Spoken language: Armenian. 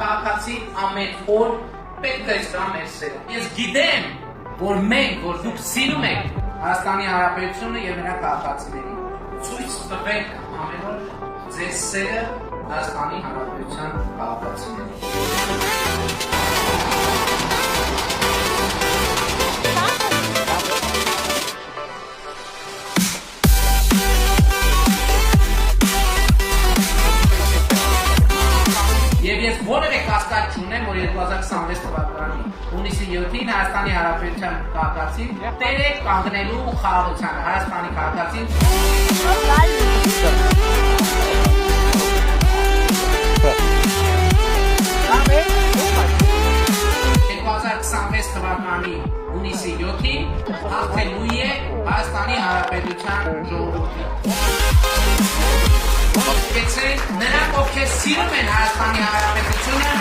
քաղաքացի ամեն օր պետք է զգա մեր սերը։ Ես գիտեմ, որ մենք, որ դուք սիրում եք Հայաստանի Հանրապետությունը եւ նրա քաղաքացիներին, ցույց տվեք ամեն օր ձեր սերը Հայաստանի Հանրապետության քաղաքացիներին։ Եվ ես որևէ կասկած չունեմ, որ 2026 թվականի հունիսի 7-ին Հայաստանի Հանրապետության քաղաքացին տեր է կանգնելու խաղաղությանը, Հայաստանի քաղաքացին 2026 թվականի հունիսի 7-ին հաղթելու է Հայաստանի Հանրապետության ժողովուրդը։ Նրանք, ովքեր սիրում են Հայաստանի Հանրապետությունը